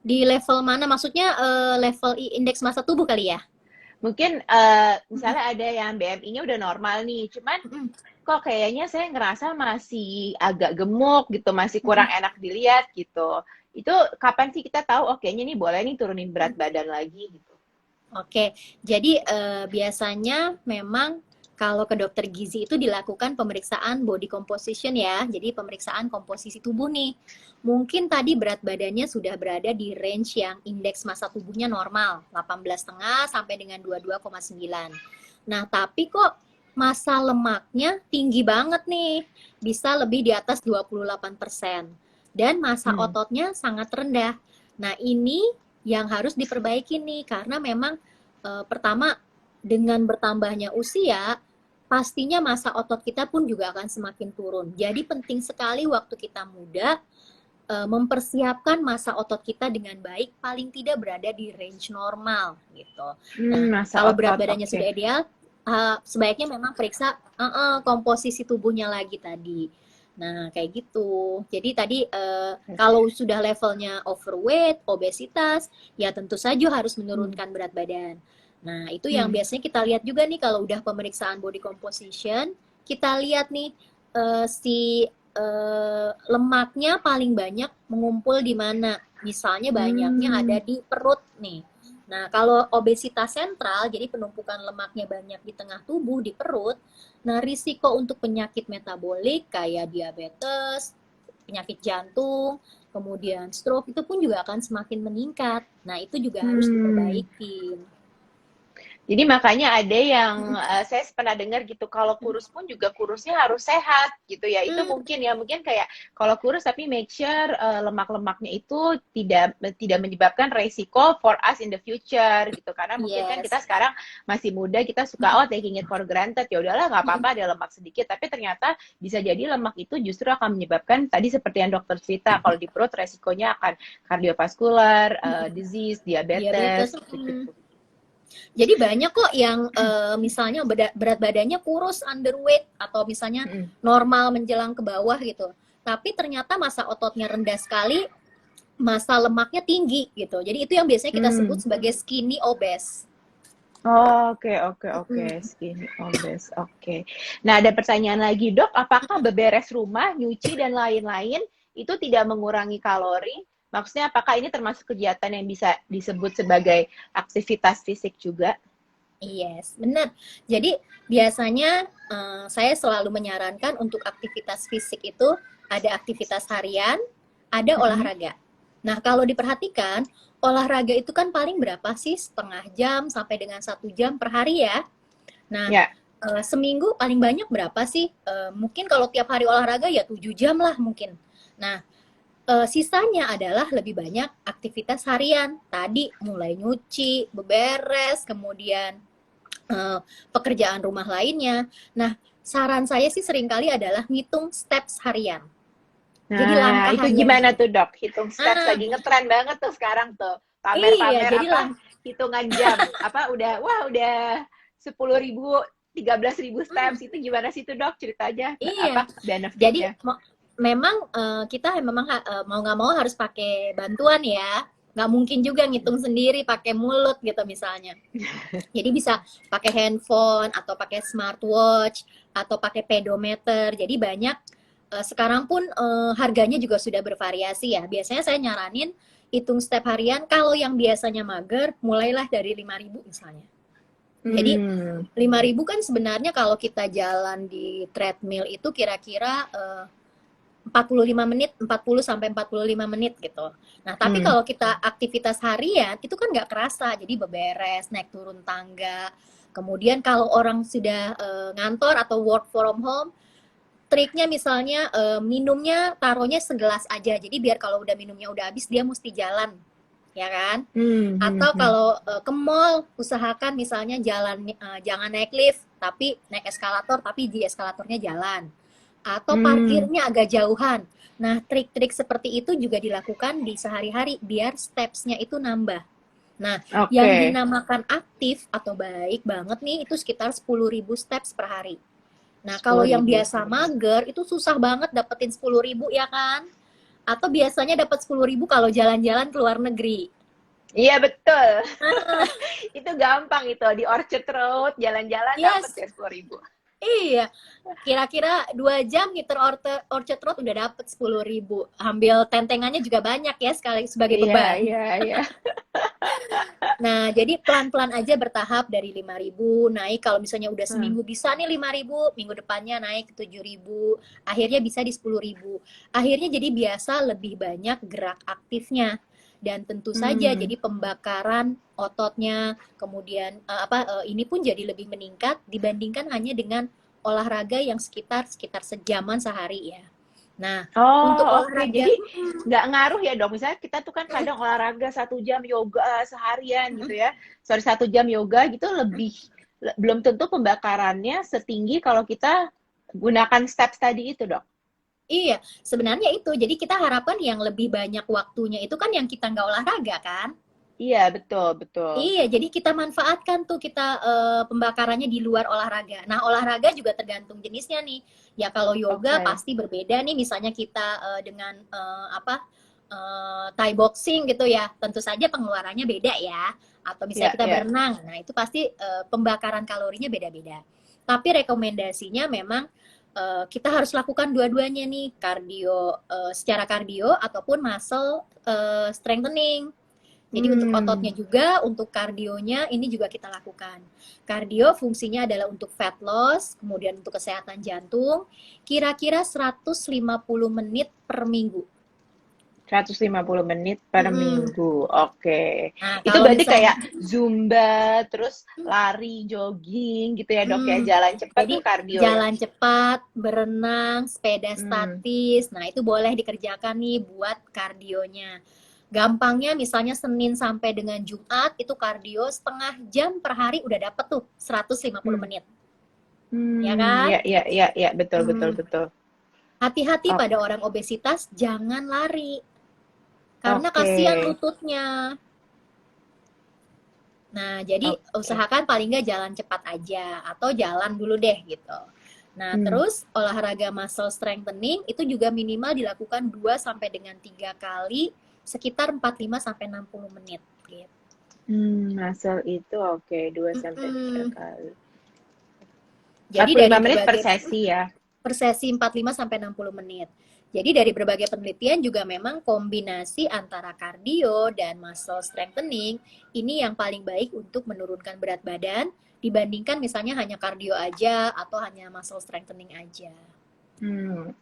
Di level mana maksudnya? Level indeks massa tubuh kali ya? Mungkin misalnya ada yang BMI-nya udah normal nih, cuman kok kayaknya saya ngerasa masih agak gemuk gitu, masih kurang enak dilihat gitu. Itu kapan sih kita tahu kayaknya nih boleh nih turunin berat badan lagi gitu? Oke, jadi biasanya memang kalau ke dokter gizi itu dilakukan pemeriksaan body composition ya, jadi pemeriksaan komposisi tubuh nih. Mungkin tadi berat badannya sudah berada di range yang indeks massa tubuhnya normal, 18,5 sampai dengan 22,9. Nah, tapi kok massa lemaknya tinggi banget nih, bisa lebih di atas 28%. Dan massa ototnya sangat rendah. Nah, ini yang harus diperbaiki nih, karena memang pertama dengan bertambahnya usia pastinya masa otot kita pun juga akan semakin turun. Jadi penting sekali waktu kita muda mempersiapkan masa otot kita dengan baik, paling tidak berada di range normal gitu. Nah, Masa kalau berat otot, badannya oke. sudah ideal, sebaiknya memang periksa komposisi tubuhnya lagi tadi. Nah, kayak gitu. Jadi tadi kalau sudah levelnya overweight, obesitas, ya tentu saja harus menurunkan berat badan. Nah, itu yang biasanya kita lihat juga nih kalau udah pemeriksaan body composition, kita lihat nih si lemaknya paling banyak mengumpul di mana. Misalnya banyaknya ada di perut nih. Nah, kalau obesitas sentral, jadi penumpukan lemaknya banyak di tengah tubuh, di perut, nah risiko untuk penyakit metabolik kayak diabetes, penyakit jantung, kemudian stroke itu pun juga akan semakin meningkat. Nah, itu juga harus diperbaiki. Jadi makanya ada yang saya pernah dengar gitu, kalau kurus pun juga kurusnya harus sehat gitu ya. Itu mungkin ya, mungkin kayak kalau kurus tapi make sure lemak-lemaknya itu tidak menyebabkan resiko for us in the future gitu. Karena mungkin kan kita Yes. sekarang masih muda, kita suka taking it for granted. Ya udahlah nggak apa-apa ada lemak sedikit, tapi ternyata bisa jadi lemak itu justru akan menyebabkan tadi seperti yang dokter cerita, kalau di perut resikonya akan kardiovaskular, disease, Diabetes. diabetes gitu-gitu. Jadi banyak kok yang misalnya berat badannya kurus, underweight, atau misalnya normal menjelang ke bawah gitu. Tapi ternyata masa ototnya rendah sekali, masa lemaknya tinggi gitu. Jadi itu yang biasanya kita sebut sebagai skinny obese. Oke. Skinny obese. Oke. Nah, ada pertanyaan lagi, Dok. Apakah beberes rumah, nyuci, dan lain-lain itu tidak mengurangi kalori? Maksudnya, apakah ini termasuk kegiatan yang bisa disebut sebagai aktivitas fisik juga? Yes, benar. Jadi biasanya saya selalu menyarankan untuk aktivitas fisik itu ada aktivitas harian, ada olahraga. Nah, kalau diperhatikan, olahraga itu kan paling berapa sih? Setengah jam sampai dengan 1 jam per hari ya. Nah, Ya. seminggu paling banyak berapa sih? Mungkin kalau tiap hari olahraga ya 7 jam lah mungkin. Nah, sisanya adalah lebih banyak aktivitas harian. Tadi mulai nyuci, beberes, kemudian pekerjaan rumah lainnya. Nah, saran saya sih seringkali adalah ngitung steps harian. Jadi Nah, langkah itu harian. gimana tuh, Dok? Hitung steps lagi ngetren banget tuh sekarang tuh. Iya, Pamer-pamer jadi hitungan jam. Udah 10.000, 13.000 steps. Itu gimana sih tuh, Dok? Cerita aja iya. Jadi benefitnya. memang kita memang mau nggak mau harus pakai bantuan ya. Nggak mungkin juga ngitung sendiri pakai mulut gitu misalnya. Jadi bisa pakai handphone atau pakai smartwatch atau pakai pedometer. Jadi banyak sekarang pun harganya juga sudah bervariasi ya. Biasanya saya nyaranin hitung step harian kalau yang biasanya mager mulailah dari 5.000 misalnya. Jadi 5.000 kan sebenarnya kalau kita jalan di treadmill itu kira-kira 45 menit, 40 sampai 45 menit gitu. Nah, tapi kalau kita aktivitas harian itu kan nggak kerasa. Jadi beberes, naik turun tangga. Kemudian kalau orang sudah ngantor atau work from home, triknya misalnya minumnya taruhnya segelas aja. Jadi biar kalau udah minumnya udah habis dia mesti jalan, ya kan? Atau kalau ke mall usahakan misalnya jalan jangan naik lift, tapi naik eskalator tapi di eskalatornya jalan. Atau parkirnya agak jauhan. Nah, trik-trik seperti itu juga dilakukan di sehari-hari biar steps-nya itu nambah. Nah, yang dinamakan aktif atau baik banget nih itu sekitar 10.000 steps per hari. Nah, kalau yang biasa mager itu susah banget dapetin 10.000 ya kan? Atau biasanya dapat 10.000 kalau jalan-jalan ke luar negeri. Iya, betul. Itu gampang itu. Di Orchard Road, jalan-jalan dapat ya 10.000. Iya, kira-kira 2 jam ngiter Orchard Road udah dapet 10.000. Ambil tentengannya juga banyak ya sekali sebagai beban. Iya. Nah, jadi pelan-pelan aja bertahap dari 5.000 naik. Kalau misalnya udah seminggu bisa nih 5.000, minggu depannya naik ke 7.000, akhirnya bisa di 10.000. Akhirnya jadi biasa lebih banyak gerak aktifnya. Dan tentu saja jadi pembakaran ototnya, kemudian ini pun jadi lebih meningkat dibandingkan hanya dengan olahraga yang sekitar sejaman sehari ya. Nah, untuk Oh, oke. olahraga, Jadi nggak ngaruh ya dok. Misalnya kita tuh kan kadang olahraga 1 jam yoga seharian gitu ya. Sorry, 1 jam yoga gitu belum tentu pembakarannya setinggi kalau kita gunakan steps tadi itu dok. iya, sebenarnya itu. Jadi kita harapkan yang lebih banyak waktunya itu kan yang kita nggak olahraga kan? Iya, betul, betul. Iya, jadi kita manfaatkan tuh kita pembakarannya di luar olahraga. Nah, olahraga juga tergantung jenisnya nih. Ya kalau yoga Oke. pasti berbeda nih. Misalnya kita dengan Thai boxing gitu ya, tentu saja pengeluarannya beda ya. Atau misalnya Ya, kita ya. berenang, nah itu pasti pembakaran kalorinya beda-beda. Tapi rekomendasinya memang kita harus lakukan dua-duanya nih, kardio secara kardio ataupun muscle strengthening. Jadi untuk ototnya Hmm. juga, untuk kardionya ini juga kita lakukan. Kardio fungsinya adalah untuk fat loss, kemudian untuk kesehatan jantung, kira-kira 150 menit per minggu. 150 menit per Mm-mm. minggu. Oke. Nah, Itu kalau berarti misalnya, kayak Zumba, terus lari, jogging gitu ya, Dok ya. mm, Jalan cepat jadi tuh kardio ya. jalan cepat, berenang, sepeda Hmm. statis, nah itu boleh dikerjakan nih buat kardionya. Gampangnya misalnya Senin sampai dengan Jumat itu kardio setengah jam per hari udah dapet tuh 150 Hmm. menit. Ya Hmm. kan? Ya, ya, ya, ya, betul, betul, Hmm. betul. Hati-hati O- pada orang obesitas, jangan lari. Karena Oke. kasihan lututnya. Nah, jadi Oke. usahakan paling nggak jalan cepat aja. Atau jalan dulu deh gitu. Nah, Hmm. terus olahraga muscle strengthening itu juga minimal dilakukan 2 sampai dengan 3 kali sekitar 45 sampai 60 menit gitu. Muscle itu oke, 2 sampai 3 Mm-mm. kali. empat Jadi puluh dari lima menit per berbagai sesi ya. per sesi 45 sampai 60 menit. Jadi dari berbagai penelitian juga memang kombinasi antara kardio dan muscle strengthening ini yang paling baik untuk menurunkan berat badan dibandingkan misalnya hanya kardio aja atau hanya muscle strengthening aja.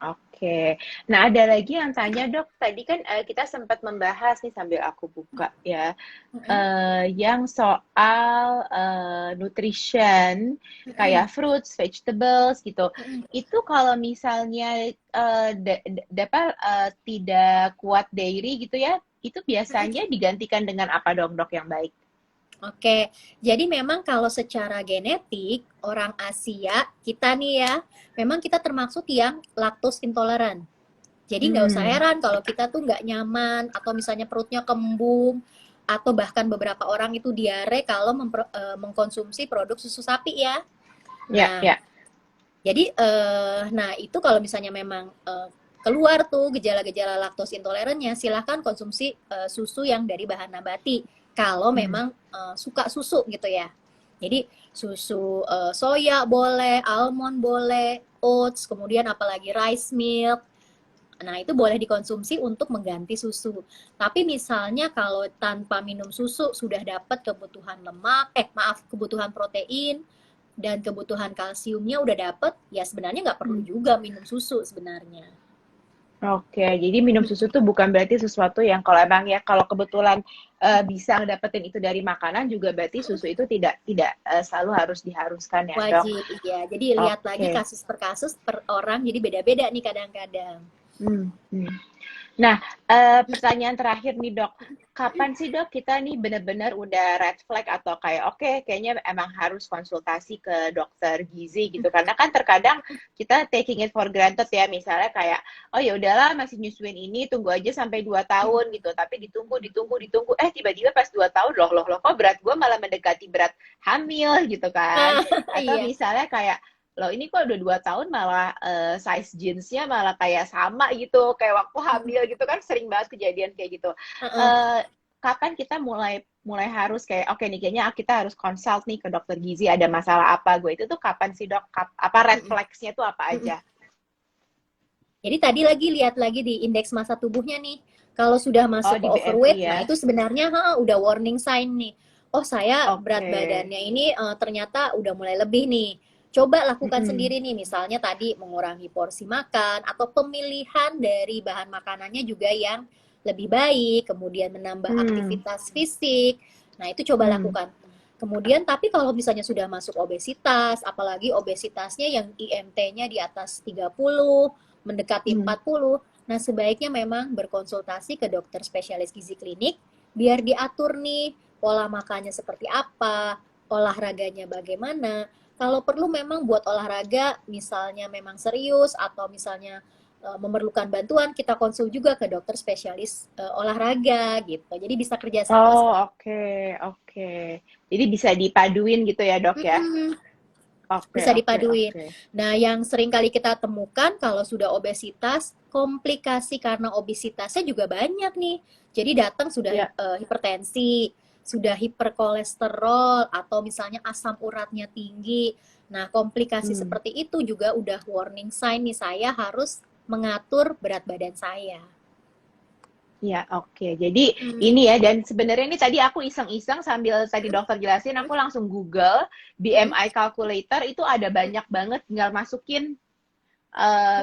Oke. Nah, ada lagi yang tanya, Dok. Tadi kan kita sempat membahas nih sambil aku buka ya, Mm-mm. yang soal nutrition Mm-mm. kayak fruits, vegetables gitu. Mm-mm. Itu kalau misalnya tidak kuat dairy gitu ya, itu biasanya digantikan dengan apa dong, Dok, yang baik? Oke, jadi memang kalau secara genetik orang Asia kita nih ya, memang kita termasuk yang laktos intoleran. Jadi nggak usah Hmm, heran kalau kita tuh nggak nyaman atau misalnya perutnya kembung atau bahkan beberapa orang itu diare kalau mengkonsumsi produk susu sapi ya. ya, Nah, ya. jadi nah itu kalau misalnya memang keluar tuh gejala-gejala laktos intolerannya, silahkan konsumsi susu yang dari bahan nabati. Kalau Hmm. memang suka susu gitu ya. Jadi susu soya boleh, almond boleh, oats, kemudian apalagi rice milk. Nah, itu boleh dikonsumsi untuk mengganti susu. Tapi misalnya kalau tanpa minum susu sudah dapat kebutuhan lemak, kebutuhan protein dan kebutuhan kalsiumnya udah dapat, ya sebenarnya nggak perlu Hmm. juga minum susu sebenarnya. Oke, jadi minum susu tuh bukan berarti sesuatu yang kalau emang ya kalau kebetulan bisa ngedapetin itu dari makanan juga berarti susu itu tidak tidak selalu harus diharuskan ya, Dok. Wajib, iya. Jadi lihat lagi Oke. kasus per kasus per orang, jadi beda-beda nih kadang-kadang. Hmm, hmm. Nah, pertanyaan terakhir nih dok, kapan sih dok kita nih benar-benar udah red flag atau kayak oke, kayaknya emang harus konsultasi ke dokter gizi gitu? Karena kan terkadang kita taking it for granted ya, misalnya kayak oh ya udahlah masih nyusuin ini, tunggu aja sampai 2 tahun gitu, tapi ditunggu, ditunggu, ditunggu, tiba-tiba pas 2 tahun loh, kok berat gue malah mendekati berat hamil gitu kan? Atau Iya. misalnya kayak loh ini kok udah 2 tahun malah size jeansnya malah kayak sama gitu kayak waktu hamil gitu kan sering banget kejadian kayak gitu. Kapan kita mulai mulai harus kayak oke nih kayaknya kita harus consult nih ke dokter gizi ada masalah apa gue itu tuh kapan sih dok apa red flags-nya tuh apa aja? Jadi tadi lihat lagi di indeks massa tubuhnya nih. Kalau sudah Oh masuk ke di BMI overweight, nah ya. itu sebenarnya udah warning sign nih. Oh, saya berat Oke. badannya ini ternyata udah mulai lebih nih. Coba lakukan Mm-mm. sendiri nih, misalnya tadi mengurangi porsi makan atau pemilihan dari bahan makanannya juga yang lebih baik, kemudian menambah Hmm. aktivitas fisik. Nah, itu coba Hmm. lakukan. Kemudian tapi kalau misalnya sudah masuk obesitas, apalagi obesitasnya yang IMT-nya di atas 30, mendekati 40, nah sebaiknya memang berkonsultasi ke dokter spesialis gizi klinik biar diatur nih pola makannya seperti apa, olahraganya bagaimana. Kalau perlu memang buat olahraga, misalnya memang serius atau misalnya memerlukan bantuan, kita konsul juga ke dokter spesialis olahraga gitu. Jadi bisa kerjasama Oh, seperti oke, oke. Jadi bisa dipaduin gitu ya, Dok ya? Mm-mm, Oke, bisa oke, dipaduin. oke. Nah, yang sering kali kita temukan kalau sudah obesitas, komplikasi karena obesitasnya juga banyak nih. Jadi datang sudah Ya. hipertensi, sudah hiperkolesterol, atau misalnya asam uratnya tinggi. Nah, komplikasi Hmm. seperti itu juga udah warning sign nih, saya harus mengatur berat badan saya. Ya, oke. Jadi Hmm. ini ya, dan sebenarnya ini tadi aku iseng-iseng sambil tadi dokter jelasin, aku langsung Google BMI calculator, itu ada banyak banget, tinggal masukin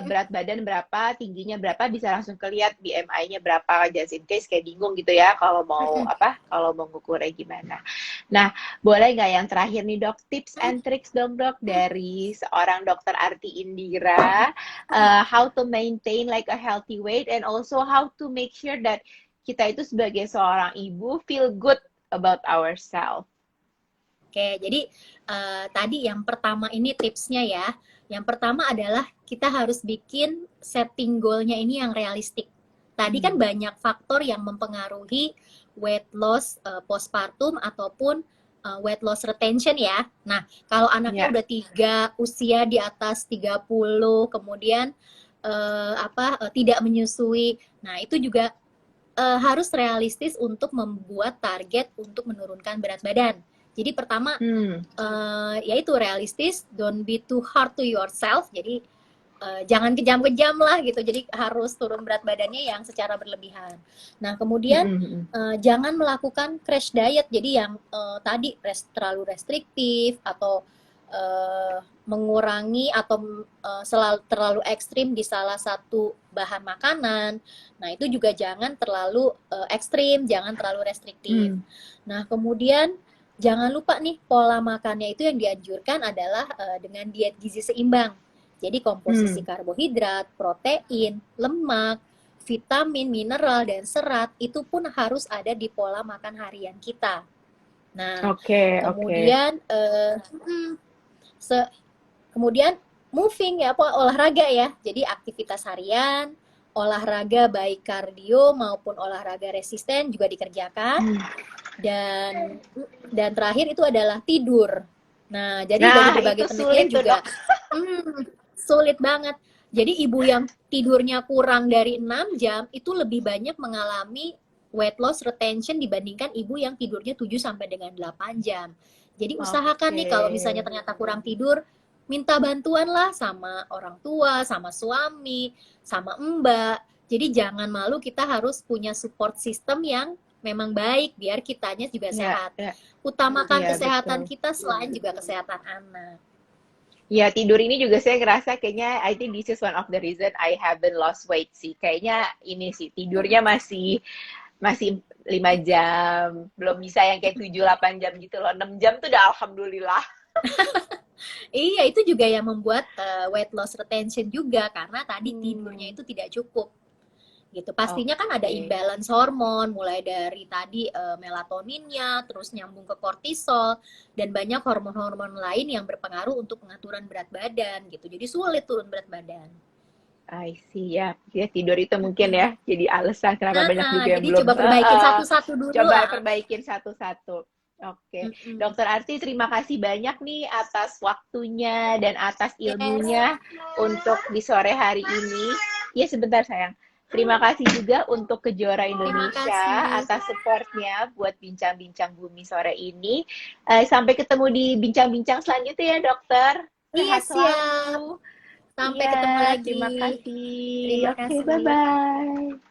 berat badan berapa, tingginya berapa, bisa langsung kelihat BMI-nya berapa, just in case kayak bingung gitu ya, kalau mau apa, kalau mau ngukurnya gimana. Nah, boleh nggak yang terakhir nih dok, tips and tricks dong dok dari seorang dokter Arti Indira, how to maintain like a healthy weight and also how to make sure that kita itu sebagai seorang ibu feel good about ourselves. Oke, jadi tadi yang pertama ini tipsnya ya. Yang pertama adalah kita harus bikin setting goal-nya ini yang realistik. Tadi kan banyak faktor yang mempengaruhi weight loss postpartum ataupun weight loss retention ya. Nah, kalau anaknya Ya. udah 3, usia di atas 30, kemudian tidak menyusui. Nah, itu juga harus realistis untuk membuat target untuk menurunkan berat badan. Jadi pertama yaitu realistis, don't be too hard to yourself. Jadi jangan kejam-kejam lah gitu. Jadi harus turun berat badannya yang secara berlebihan. Nah kemudian jangan melakukan crash diet. Jadi yang tadi terlalu restriktif atau mengurangi atau terlalu ekstrim di salah satu bahan makanan. Nah itu juga jangan terlalu ekstrim, jangan terlalu restriktif. Nah kemudian jangan lupa nih pola makannya itu yang dianjurkan adalah dengan diet gizi seimbang. Jadi komposisi karbohidrat, protein, lemak, vitamin, mineral, dan serat itu pun harus ada di pola makan harian kita. Nah, kemudian kemudian moving ya, olahraga ya. Jadi aktivitas harian, olahraga baik kardio maupun olahraga resisten juga dikerjakan. Dan terakhir itu adalah tidur. Nah, jadi dari berbagai penelitian juga sulit banget. Jadi ibu yang tidurnya kurang dari 6 jam itu lebih banyak mengalami weight loss retention dibandingkan ibu yang tidurnya 7 sampai dengan 8 jam. Jadi usahakan nih kalau misalnya ternyata kurang tidur, minta bantuan lah sama orang tua, sama suami, sama mbak. Jadi jangan malu, kita harus punya support system yang memang baik biar kitanya juga sehat. Utamakan kesehatan kita selain juga kesehatan anak. Ya, tidur ini juga saya ngerasa kayaknya I think this is one of the reason I haven't lost weight sih. Kayaknya ini sih tidurnya masih 5 jam, belum bisa yang kayak 7-8 jam gitu loh. 6 jam tuh udah alhamdulillah. Iya, itu juga yang membuat weight loss retention juga karena tadi tidurnya itu tidak cukup. Gitu. Pastinya kan ada imbalance hormon, mulai dari tadi melatoninnya, terus nyambung ke kortisol, dan banyak hormon-hormon lain yang berpengaruh untuk pengaturan berat badan gitu. Jadi sulit turun berat badan. I see ya. Ya tidur itu mungkin ya jadi alasan kenapa banyak juga yang jadi belum. Coba perbaikin satu-satu dulu. Coba perbaikin satu-satu. Oke. Dokter Arti, terima kasih banyak nih atas waktunya dan atas ilmunya untuk di sore hari ini. Ya sebentar sayang. Terima kasih juga untuk Kejora Indonesia atas supportnya buat bincang-bincang Bumi sore ini. Sampai ketemu di bincang-bincang selanjutnya ya dokter. Iya, siap. Sampai ketemu lagi. Terima kasih. Terima kasih. Oke, bye-bye.